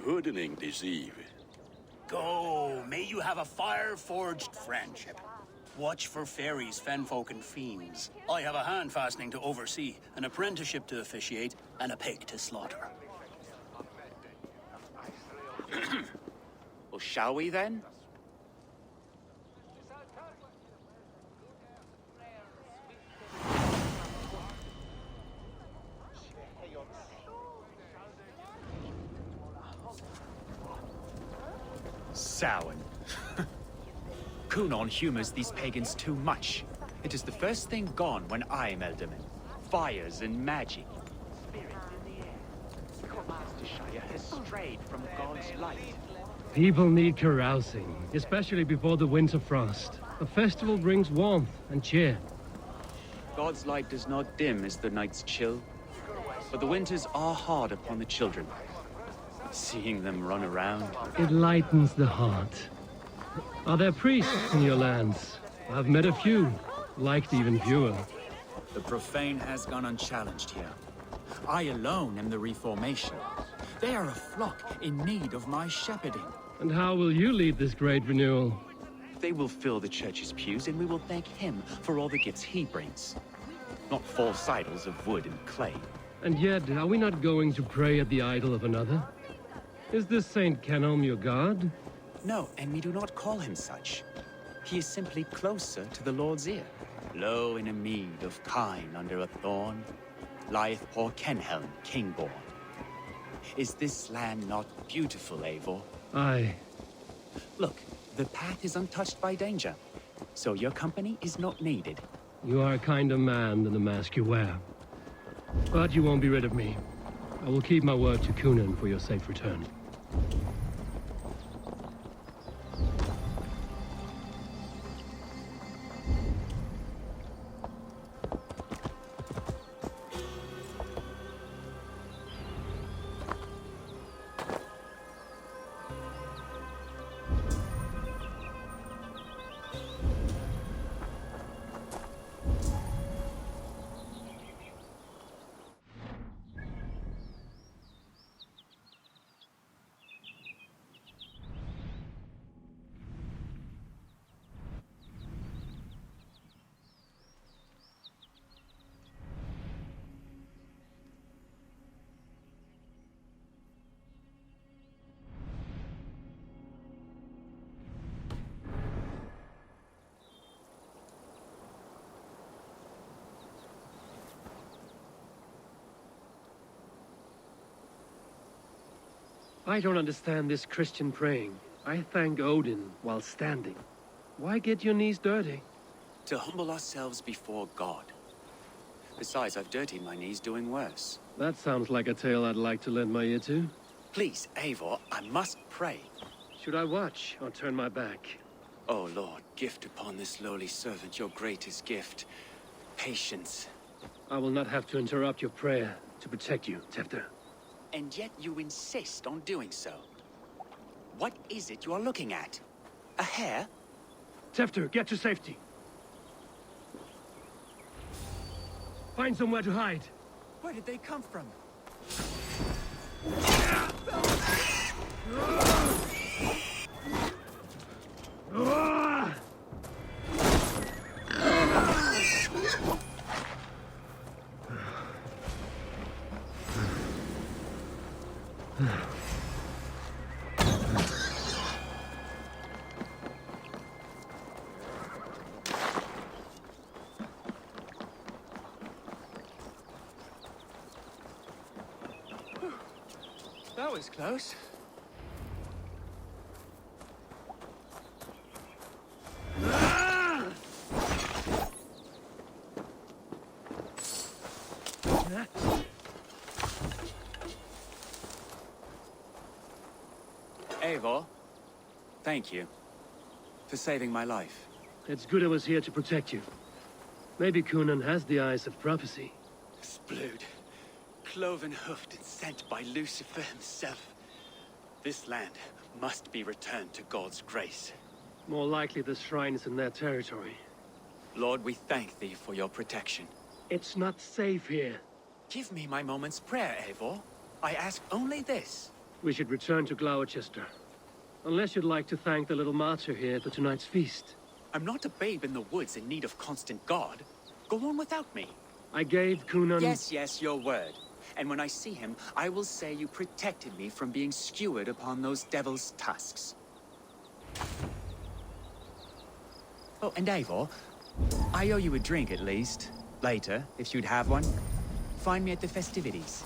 hoodening deceive. Go, may you have a fire-forged friendship. Watch for fairies, fenfolk, and fiends. I have a hand fastening to oversee, an apprenticeship to officiate, and a pig to slaughter. Well, shall we then? Samhain. Cunon humors these pagans too much. It is the first thing gone when I am Elderman. Fires and magic. Spirits in the air. Mastershire has strayed from God's light. People need carousing, especially before the winter frost. A festival brings warmth and cheer. God's light does not dim as the nights chill, but the winters are hard upon the children. Seeing them run around. It lightens the heart. Are there priests in your lands? I've met a few, liked even fewer. The profane has gone unchallenged here. I alone am the Reformation. They are a flock in need of my shepherding. And how will you lead this great renewal? They will fill the church's pews, and we will thank him for all the gifts he brings. Not false idols of wood and clay. And yet, are we not going to pray at the idol of another? Is this Saint Canom your god? No, and we do not call him such. He is simply closer to the Lord's ear. Lo, in a mead of kine under a thorn, lieth poor Kenhelm, king-born. Is this land not beautiful, Eivor? Aye. Look, the path is untouched by danger, so your company is not needed. You are a kinder man than the mask you wear. But you won't be rid of me. I will keep my word to Cunon for your safe return. I don't understand this Christian praying. I thank Odin while standing. Why get your knees dirty? To humble ourselves before God. Besides, I've dirtied my knees doing worse. That sounds like a tale I'd like to lend my ear to. Please, Eivor, I must pray. Should I watch or turn my back? Oh Lord, gift upon this lowly servant your greatest gift. Patience. I will not have to interrupt your prayer to protect you, Tefter. And yet you insist on doing so. What is it you are looking at? A hare? Tefter, get to safety. Find somewhere to hide. Where did they come from? That was close. Eivor, thank you for saving my life. It's good I was here to protect you. Maybe Cunon has the eyes of prophecy. Splood, cloven-hoofed and sent by Lucifer himself. This land must be returned to God's grace. More likely the shrine is in their territory. Lord, we thank thee for your protection. It's not safe here. Give me my moment's prayer, Eivor. I ask only this. We should return to Gloucester. Unless you'd like to thank the little martyr here for tonight's feast. I'm not a babe in the woods in need of constant guard. Go on without me. I gave Cunan... Yes, your word. And when I see him, I will say you protected me from being skewered upon those devil's tusks. Oh, and Eivor, I owe you a drink at least. Later, if you'd have one. Find me at the festivities.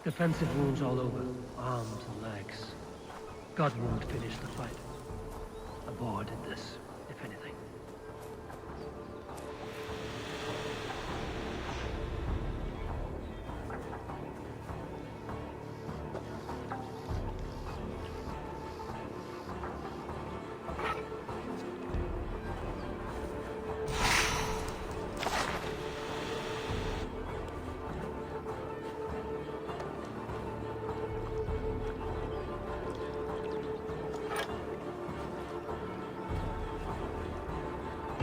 Defensive wounds all over, arms and legs. God won't finish the fight. A boar did this, if anything.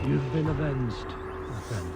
You've been avenged, my friend.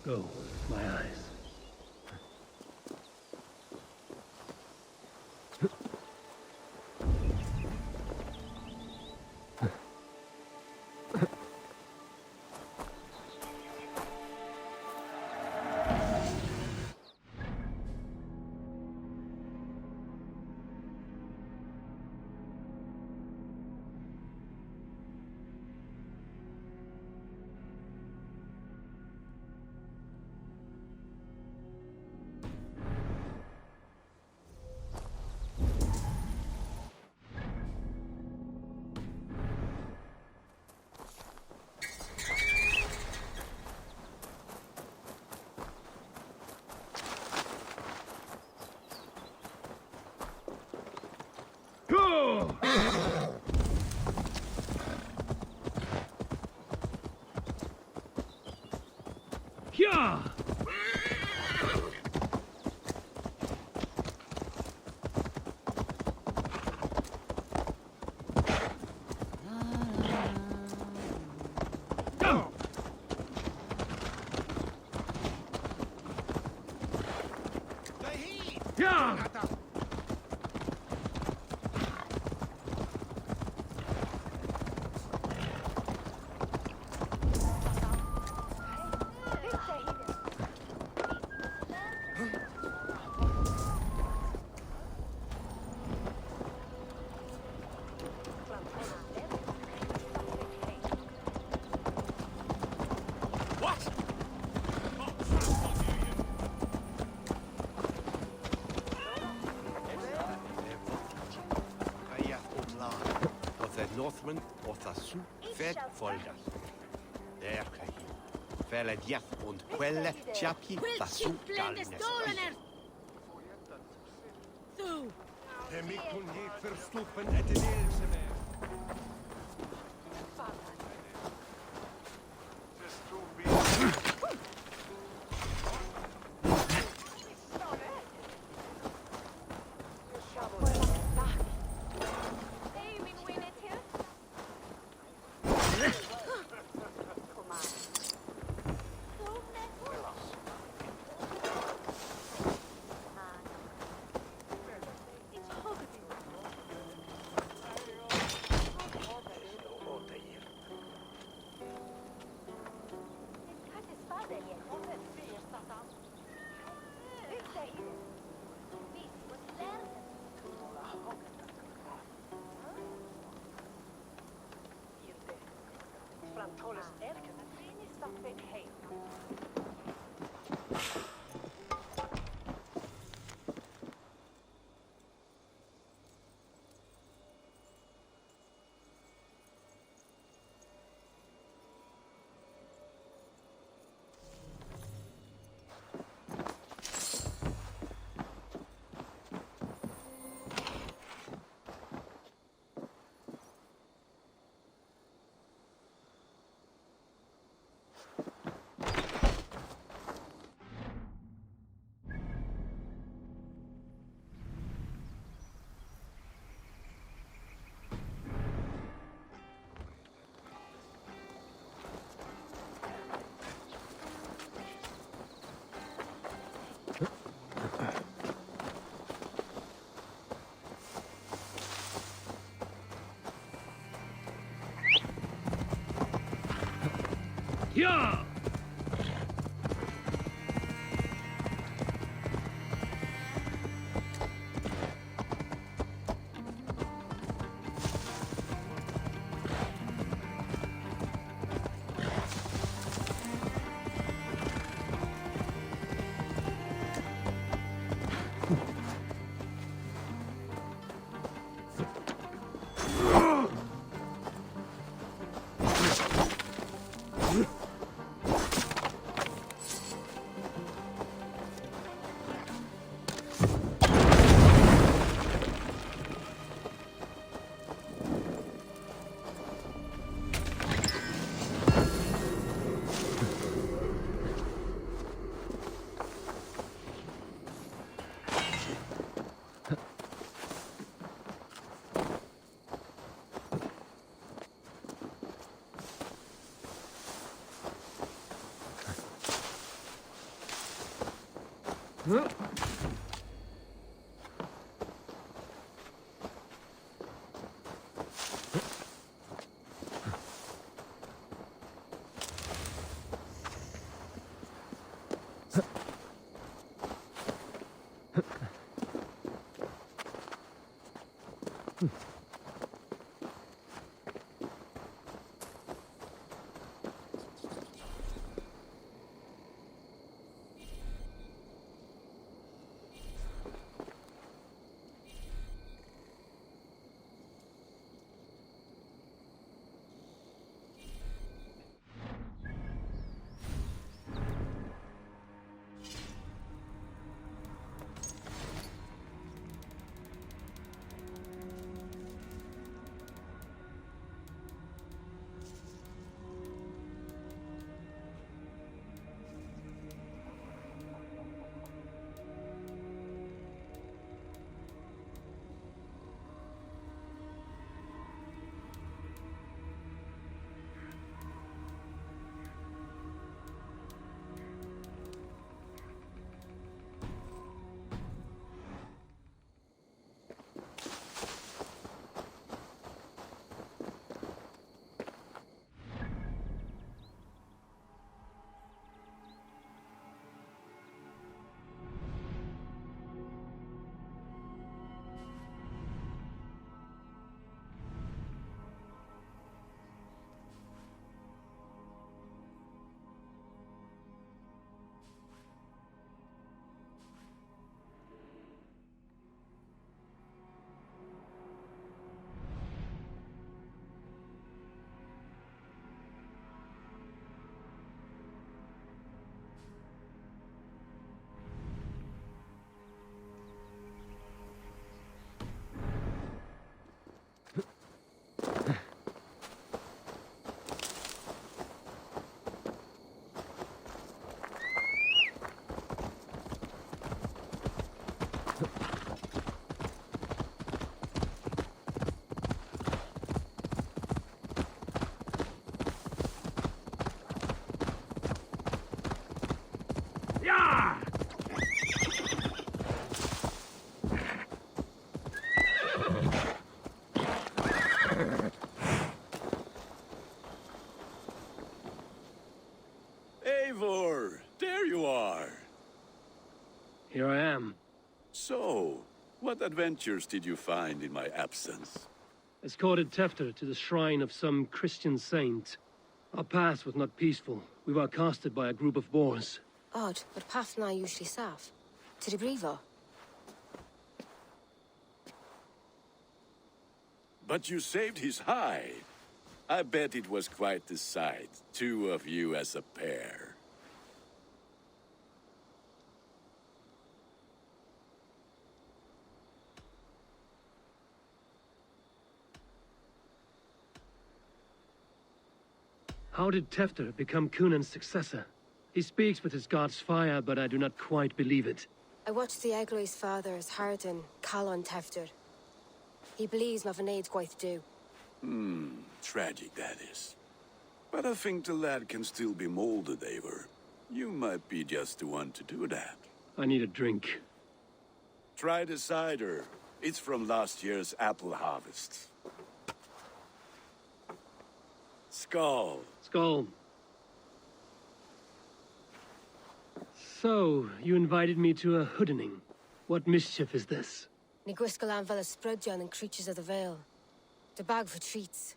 Go, my eyes. Go! Yeah! Go! Yeah! Northmen Othasu fed Foldas. Der Kahi. Felle Diath und Quelle Chapi Tasu Galnes. De Mikun je verstoppen et de Neelsemer. Ja! here I am. So, what adventures did you find in my absence? Escorted Tefter to the shrine of some Christian saint. Our past was not peaceful. We were accosted by a group of boars. Odd, but Pathna usually saff. To the Brivo. But you saved his hide. I bet it was quite the sight, two of you as a pair. How did Tefter become Cunan's successor? He speaks with his god's fire, but I do not quite believe it. I watched the Egloi's father as Harden, Calon Tefter. He believes Mavanade quite do. Tragic that is. But I think the lad can still be molded, Eivor. You might be just the one to do that. I need a drink. Try the cider. It's from last year's apple harvest. Skull. Skull. So, you invited me to a hoodening. What mischief is this? Ni Gwisgalan Vela Sprudjan and Creatures of the Vale. The bag for treats.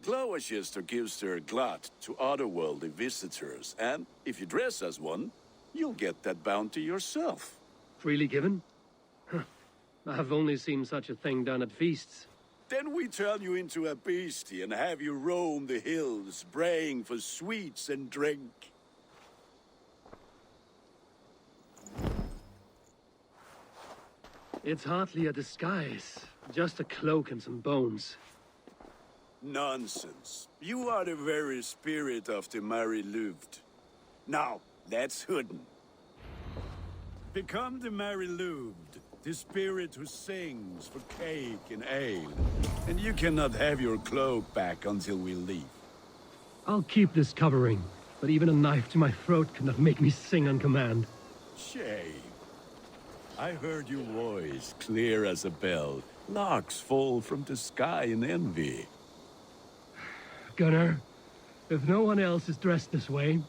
Glowachester gives their glut to otherworldly visitors, and if you dress as one, you'll get that bounty yourself. Freely given? Huh. I have only seen such a thing done at feasts. Then we turn you into a beastie and have you roam the hills, braying for sweets and drink. It's hardly a disguise. Just a cloak and some bones. Nonsense. You are the very spirit of the Mary Louved. Now, that's Hooden. Become the Mary Louved, the spirit who sings for cake and ale. And you cannot have your cloak back until we leave. I'll keep this covering, but even a knife to my throat cannot make me sing on command. Shame. I heard your voice clear as a bell. Larks fall from the sky in envy. Gunnar, if no one else is dressed this way...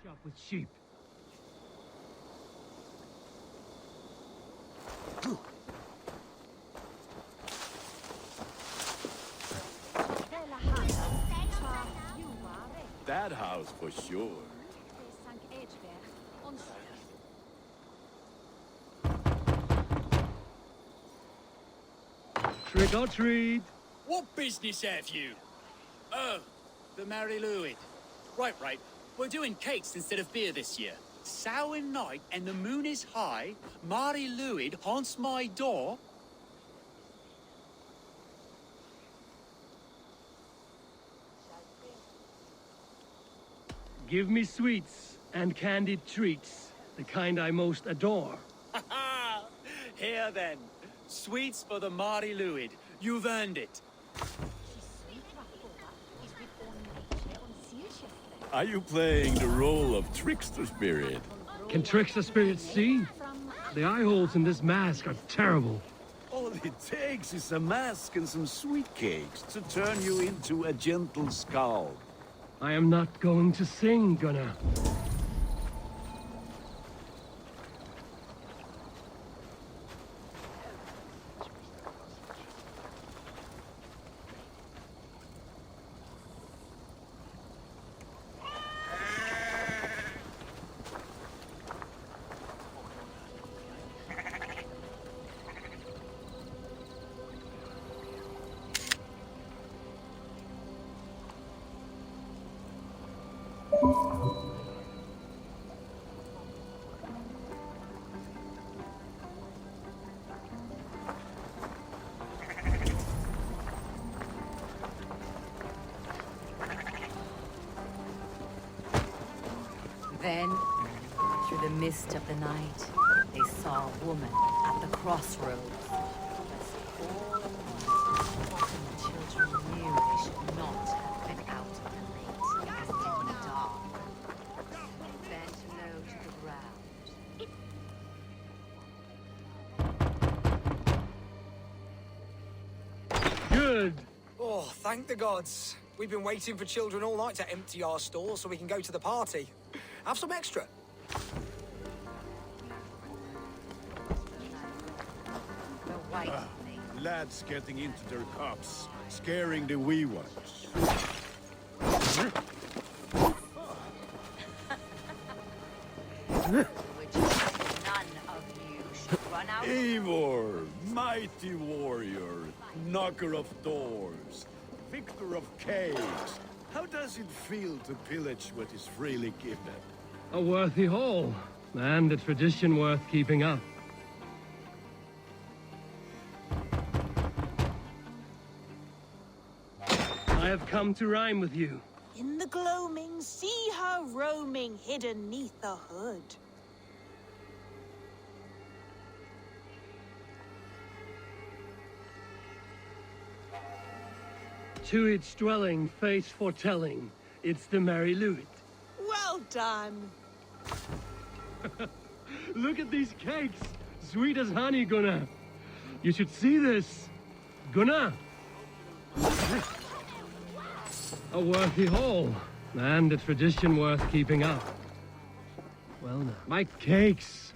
Chop with sheep. That house for sure. Trick or treat. What business have you? Oh, the Mary Louid. Right. We're doing cakes instead of beer this year. Samhain night and the moon is high. Mary Louid haunts my door. Give me sweets and candied treats, the kind I most adore. Here then. Sweets for the Mary Louid. You've earned it. Are you playing the role of trickster spirit? Can trickster spirits see? The eye holes in this mask are terrible. All it takes is a mask and some sweet cakes to turn you into a gentle skull. I am not going to sing, Gunnar. Then, through the mist of the night, they saw a woman at the crossroads. All at once, the children knew they should not have been out in the late, as in the dark. They bent low to the ground. Good. Oh, thank the gods. We've been waiting for children all night to empty our stores so we can go to the party. Have some extra. The white thing. Lads getting into their cups, scaring the wee ones. Which none of you should run out. Eivor, mighty warrior, knocker of doors, victor of caves. How does it feel to pillage what is freely given? A worthy haul, and a tradition worth keeping up. I have come to rhyme with you. In the gloaming, see her roaming hidden neath the hood. To its dwelling, fate foretelling, it's the Mary Louid. Well done. Look at these cakes, sweet as honey, Gunnar. You should see this, Gunnar. A worthy haul, and a tradition worth keeping up. Well now, my cakes.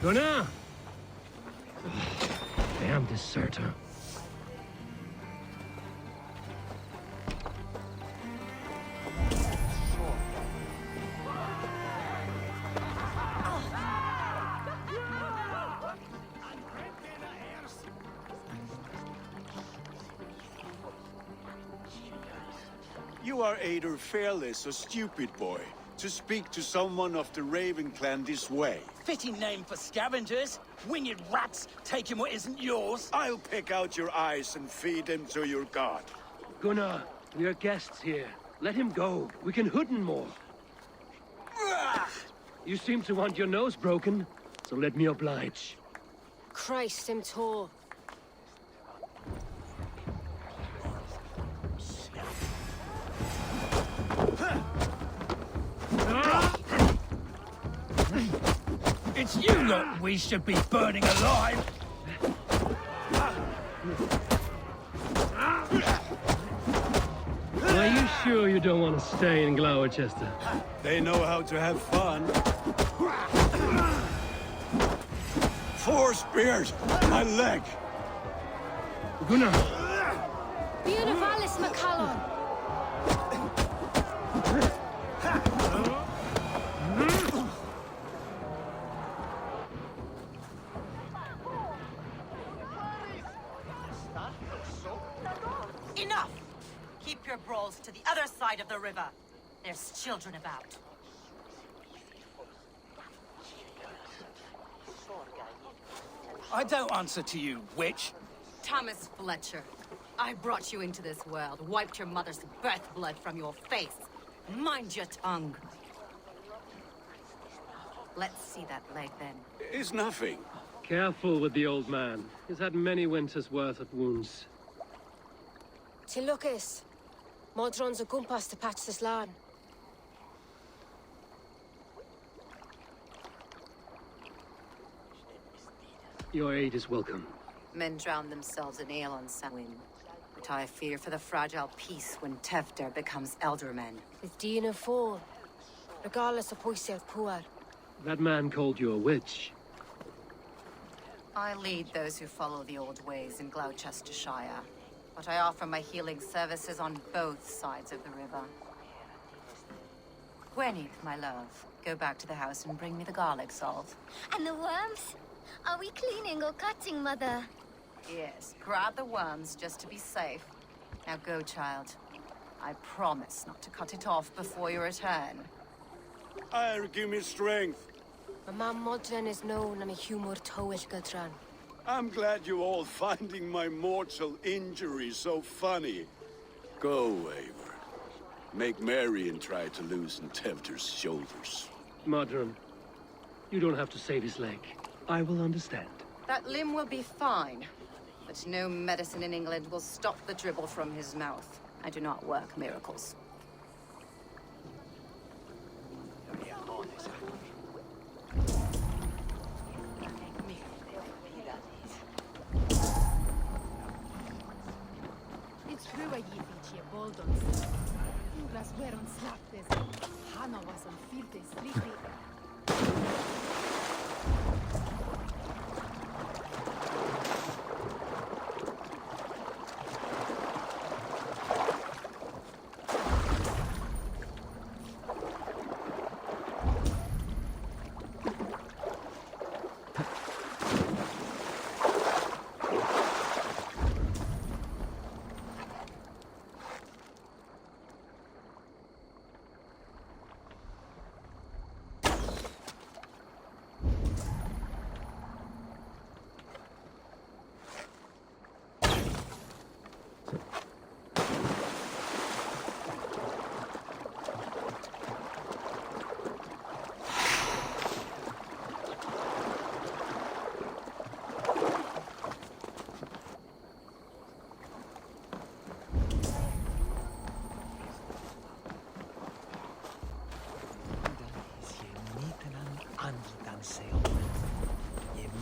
Gunnar! Damn deserter. You are either fearless or stupid, boy, to speak to someone of the Raven clan this way. Fitting name for scavengers. Winged rats taking what isn't yours. I'll pick out your eyes and feed them to your god. Gunnar, we are guests here. Let him go. We can hood him more. You seem to want your nose broken, so let me oblige. Christ, him tall. It's you lot we should be burning alive. Are you sure you don't want to stay in Glowerchester? They know how to have fun. 4 spears! My leg! Gunnar! Bieravalis Macallon! Enough! Keep your brawls to the other side of the river. There's children about. I don't answer to you, witch. Thomas Fletcher, I brought you into this world, wiped your mother's birth blood from your face. Mind your tongue. Let's see that leg, then. It's nothing. Careful with the old man. He's had many winters' worth of wounds. Tilukis. Modron's a gumpas to patch this land. Your aid is welcome. Men drown themselves in ale on Samhain. But I fear for the fragile peace when Tefter becomes elderman. With Dina Fall. Regardless of Poisier Puar. That man called you a witch. I lead those who follow the old ways in Gloucestershire. But I offer my healing services on both sides of the river. Gweneth, my love, go back to the house and bring me the garlic salt. And the worms? Are we cleaning or cutting, Mother? Yes, grab the worms just to be safe. Now go, child. I promise not to cut it off before your return. Ire, give me strength. My mam Modron is known and a humor toish Gudran. I'm glad you all finding my mortal injury so funny. Go, Eivor. Make Marion try to loosen Tevter's shoulders. Modron, you don't have to save his leg. I will understand. That limb will be fine. But no medicine in England will stop the dribble from his mouth. I do not work miracles. It's true I give each year boldons. Ingras weron slaptes. Hana was on filtes sleepy.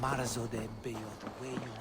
Marzo de Beot, where you